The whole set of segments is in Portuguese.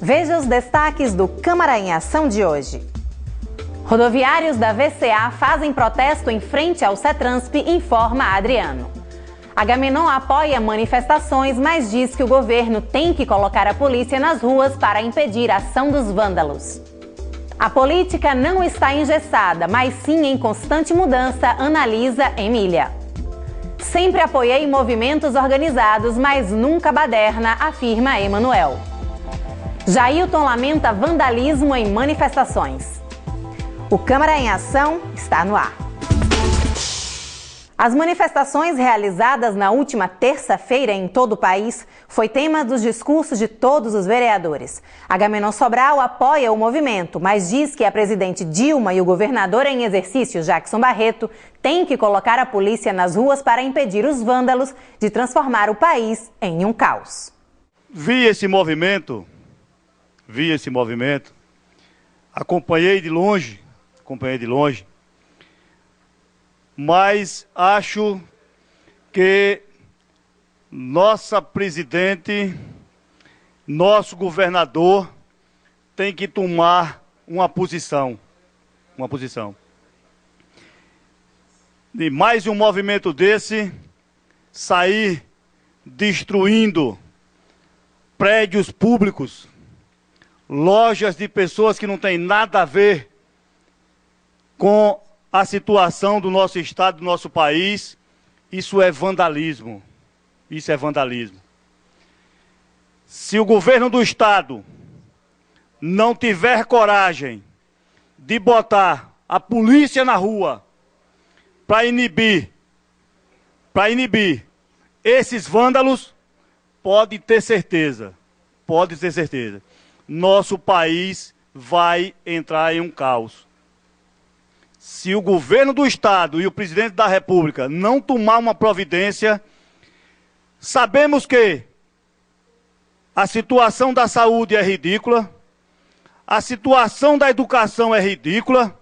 Veja os destaques do Câmara em Ação de hoje. Rodoviários da VCA fazem protesto em frente ao CETRANSP, informa Adriano. Agamenon apoia manifestações, mas diz que o governo tem que colocar a polícia nas ruas para impedir a ação dos vândalos. A política não está engessada, mas sim em constante mudança, analisa Emília. Sempre apoiei movimentos organizados, mas nunca baderna, afirma Emanuel. Jailton lamenta vandalismo em manifestações. O Câmara em Ação está no ar. As manifestações realizadas na última terça-feira em todo o país foi tema dos discursos de todos os vereadores. Agamenon Sobral apoia o movimento, mas diz que a presidente Dilma e o governador em exercício, Jackson Barreto, têm que colocar a polícia nas ruas para impedir os vândalos de transformar o país em um caos. Vi esse movimento, acompanhei de longe, mas acho que nossa presidente, nosso governador tem que tomar uma posição. De mais um movimento desse sair destruindo prédios públicos, lojas de pessoas que não têm nada a ver com a situação do nosso estado, do nosso país, isso é vandalismo. Se o governo do estado não tiver coragem de botar a polícia na rua para inibir esses vândalos, pode ter certeza, nosso país vai entrar em um caos. Se o governo do estado e o presidente da República não tomar uma providência, sabemos que a situação da saúde é ridícula, a situação da educação é ridícula,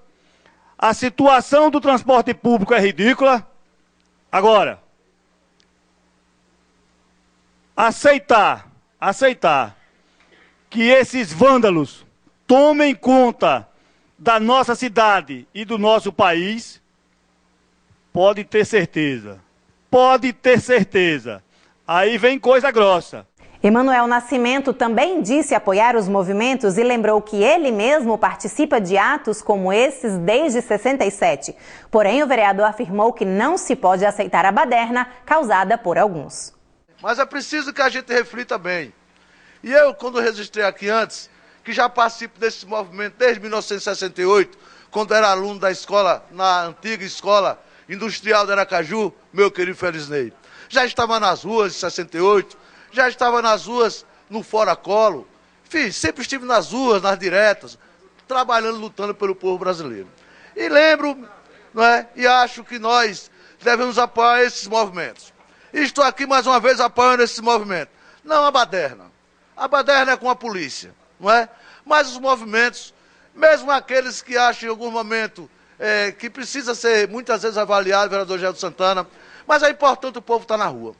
a situação do transporte público é ridícula. Agora, aceitar que esses vândalos tomem conta da nossa cidade e do nosso país, pode ter certeza. Aí vem coisa grossa. Emanuel Nascimento também disse apoiar os movimentos e lembrou que ele mesmo participa de atos como esses desde 67. Porém, o vereador afirmou que não se pode aceitar a baderna causada por alguns. Mas é preciso que a gente reflita bem. E eu, quando registrei aqui antes, que já participo desse movimento desde 1968, quando era aluno da escola, na antiga escola industrial de Aracaju, meu querido Felisney. Já estava nas ruas em 68, já estava nas ruas no Fora Colo, enfim, sempre estive nas ruas, nas diretas, trabalhando, lutando pelo povo brasileiro. E lembro, não é? E acho que nós devemos apoiar esses movimentos. E estou aqui mais uma vez apoiando esse movimento. Não a baderna. A baderna é com a polícia. Não é? Mas os movimentos, mesmo aqueles que acham em algum momento que precisa ser muitas vezes avaliado, vereador Geraldo Santana, mas é importante o povo estar na rua.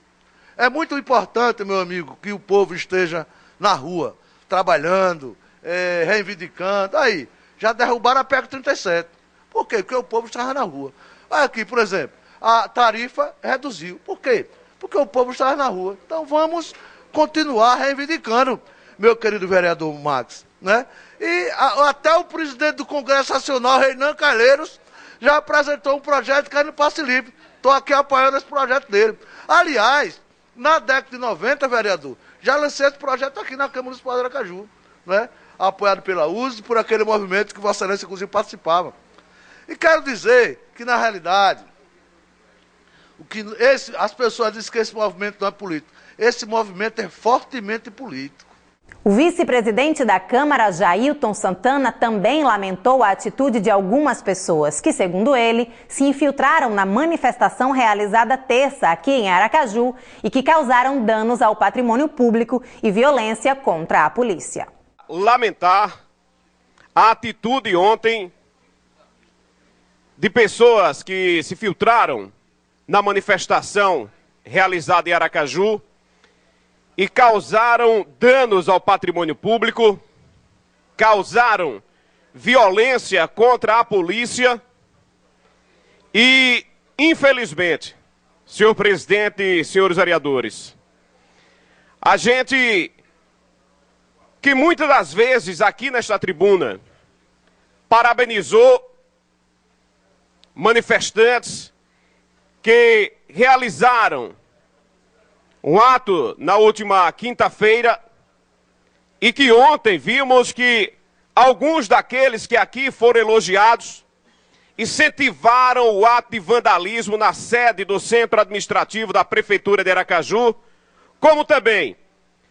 É muito importante, meu amigo, que o povo esteja na rua, trabalhando, reivindicando. Aí, já derrubaram a PEC 37. Por quê? Porque o povo estava na rua. Aqui, por exemplo, a tarifa reduziu. Por quê? Porque o povo estava na rua. Então vamos continuar reivindicando, meu querido vereador Max, né? E até o presidente do Congresso Nacional, Reinan Calheiros, já apresentou um projeto que é no Passe Livre. Estou aqui apoiando esse projeto dele. Aliás, na década de 90, vereador, já lancei esse projeto aqui na Câmara Municipal de Aracaju, né? Apoiado pela USE e por aquele movimento que Vossa Excelência, inclusive, participava. E quero dizer que, na realidade, as pessoas dizem que esse movimento não é político. Esse movimento é fortemente político. O vice-presidente da Câmara, Jailton Santana, também lamentou a atitude de algumas pessoas que, segundo ele, se infiltraram na manifestação realizada terça aqui em Aracaju e que causaram danos ao patrimônio público e violência contra a polícia. Lamentar a atitude ontem de pessoas que se filtraram na manifestação realizada em Aracaju e causaram danos ao patrimônio público causaram violência contra a polícia e, infelizmente, senhor presidente e senhores vereadores, a gente que muitas das vezes aqui nesta tribuna parabenizou manifestantes que realizaram um ato na última quinta-feira e que ontem vimos que alguns daqueles que aqui foram elogiados incentivaram o ato de vandalismo na sede do Centro Administrativo da Prefeitura de Aracaju, como também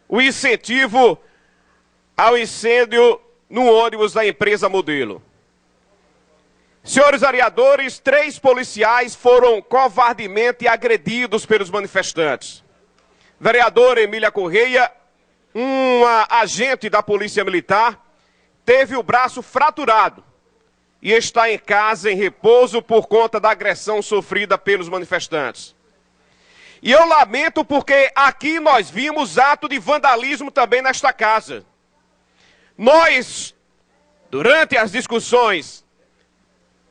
o incentivo ao incêndio no ônibus da empresa Modelo. Senhores vereadores, 3 policiais foram covardemente agredidos pelos manifestantes. Vereadora Emília Correia, uma agente da Polícia Militar, teve o braço fraturado e está em casa em repouso por conta da agressão sofrida pelos manifestantes. E eu lamento porque aqui nós vimos ato de vandalismo também nesta casa. Nós, durante as discussões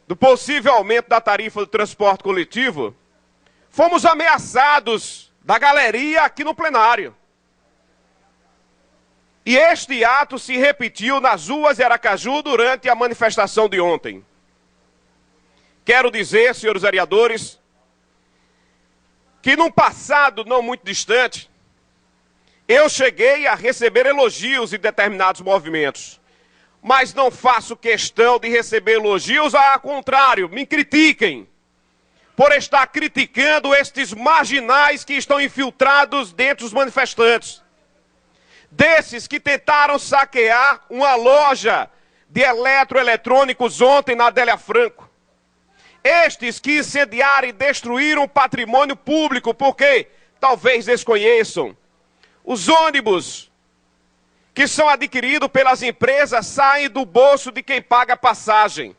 do possível aumento da tarifa do transporte coletivo, fomos ameaçados da galeria aqui no plenário. E este ato se repetiu nas ruas de Aracaju durante a manifestação de ontem. Quero dizer, senhores vereadores, que num passado não muito distante, eu cheguei a receber elogios de determinados movimentos. Mas não faço questão de receber elogios, ao contrário, me critiquem por estar criticando estes marginais que estão infiltrados dentro dos manifestantes. Desses que tentaram saquear uma loja de eletroeletrônicos ontem na Adélia Franco. Estes que incendiaram e destruíram patrimônio público, porque talvez desconheçam. Os ônibus que são adquiridos pelas empresas saem do bolso de quem paga passagem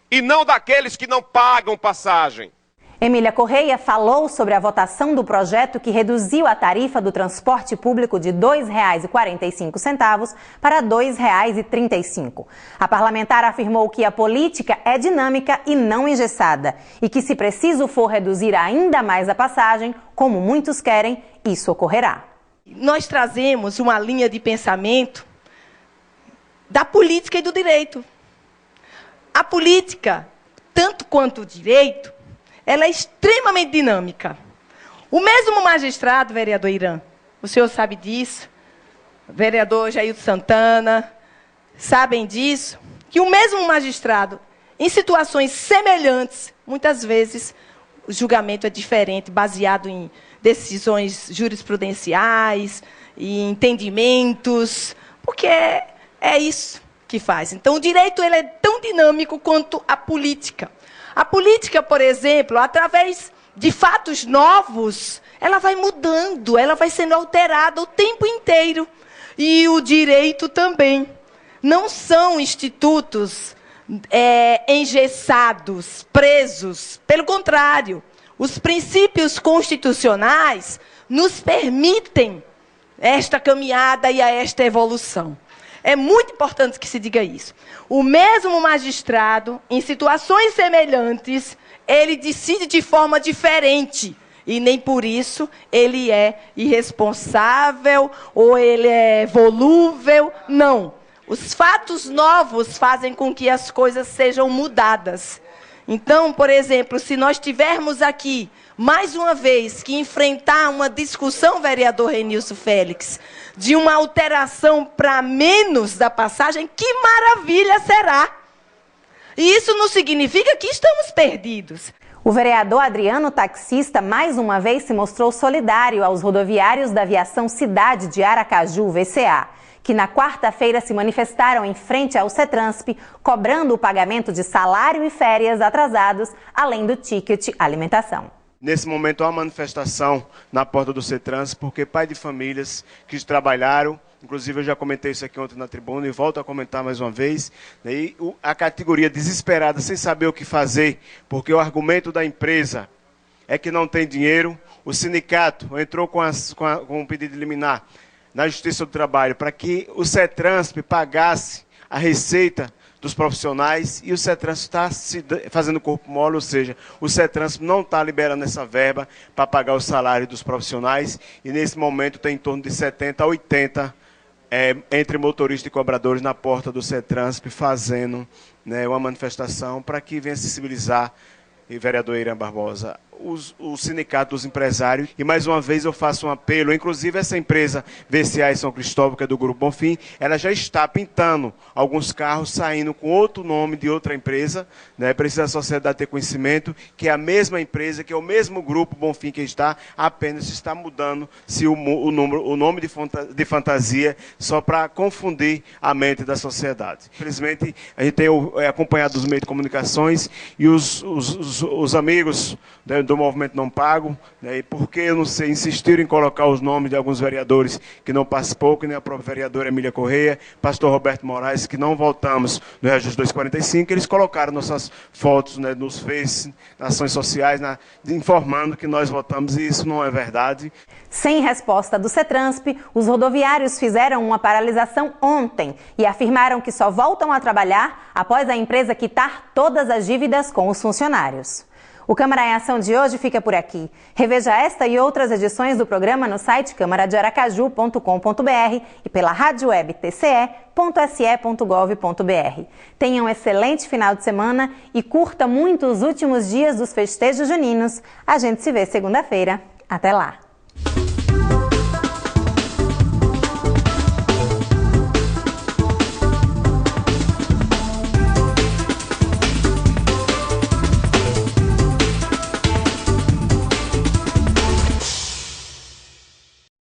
e não daqueles que não pagam passagem. Emília Correia falou sobre a votação do projeto que reduziu a tarifa do transporte público de R$ 2,45 para R$ 2,35. A parlamentar afirmou que a política é dinâmica e não engessada e que, se preciso for reduzir ainda mais a passagem, como muitos querem, isso ocorrerá. Nós trazemos uma linha de pensamento da política e do direito. A política, tanto quanto o direito, ela é extremamente dinâmica. O mesmo magistrado, vereador Irã, o senhor sabe disso, vereador Jailton Santana, sabem disso, que o mesmo magistrado, em situações semelhantes, muitas vezes o julgamento é diferente, baseado em decisões jurisprudenciais, e entendimentos, porque é isso que faz. Então, o direito ele é tão dinâmico quanto a política. A política, por exemplo, através de fatos novos, ela vai mudando, ela vai sendo alterada o tempo inteiro. E o direito também. Não são institutos engessados, presos. Pelo contrário, os princípios constitucionais nos permitem esta caminhada e esta evolução. É muito importante que se diga isso. O mesmo magistrado, em situações semelhantes, ele decide de forma diferente. E nem por isso ele é irresponsável ou ele é volúvel. Não. Os fatos novos fazem com que as coisas sejam mudadas. Então, por exemplo, se nós tivermos aqui, mais uma vez, que enfrentar uma discussão, vereador Renilson Félix, de uma alteração para menos da passagem, que maravilha será! E isso não significa que estamos perdidos. O vereador Adriano Taxista, mais uma vez, se mostrou solidário aos rodoviários da Aviação Cidade de Aracaju, VCA, que na quarta-feira se manifestaram em frente ao CETRANSP, cobrando o pagamento de salário e férias atrasados, além do ticket alimentação. Nesse momento há uma manifestação na porta do CETRANSP, porque pais de famílias que trabalharam, inclusive eu já comentei isso aqui ontem na tribuna e volto a comentar mais uma vez, e a categoria desesperada, sem saber o que fazer, porque o argumento da empresa é que não tem dinheiro, o sindicato entrou com um pedido de liminar na Justiça do Trabalho para que o CETRANSP pagasse a receita dos profissionais e o CETRANSP está fazendo corpo mole, ou seja, o CETRANSP não está liberando essa verba para pagar o salário dos profissionais e nesse momento tem em torno de 70 a 80 entre motoristas e cobradores na porta do CETRANSP fazendo, né, uma manifestação para que venha sensibilizar, vereador Irã Barbosa, o sindicato dos empresários. E mais uma vez eu faço um apelo, inclusive essa empresa VCA em São Cristóvão, que é do Grupo Bonfim, ela já está pintando alguns carros saindo com outro nome de outra empresa, né? Precisa a sociedade ter conhecimento que é a mesma empresa, que é o mesmo Grupo Bonfim que está, apenas está mudando se o nome de fantasia, só para confundir a mente da sociedade. Infelizmente, a gente tem acompanhado os meios de comunicações e os amigos, né, do Movimento Não Pago, né, e porque, eu não sei, insistiram em colocar os nomes de alguns vereadores que não participou, que nem a própria vereadora Emília Correia, pastor Roberto Moraes, que não voltamos no Regis 245, eles colocaram nossas fotos, né, nos Face, nas ações sociais, informando que nós votamos, e isso não é verdade. Sem resposta do CETRANSP, os rodoviários fizeram uma paralisação ontem e afirmaram que só voltam a trabalhar após a empresa quitar todas as dívidas com os funcionários. O Câmara em Ação de hoje fica por aqui. Reveja esta e outras edições do programa no site câmaradearacaju.com.br e pela rádio web tce.se.gov.br. Tenha um excelente final de semana e curta muito os últimos dias dos festejos juninos. A gente se vê segunda-feira. Até lá!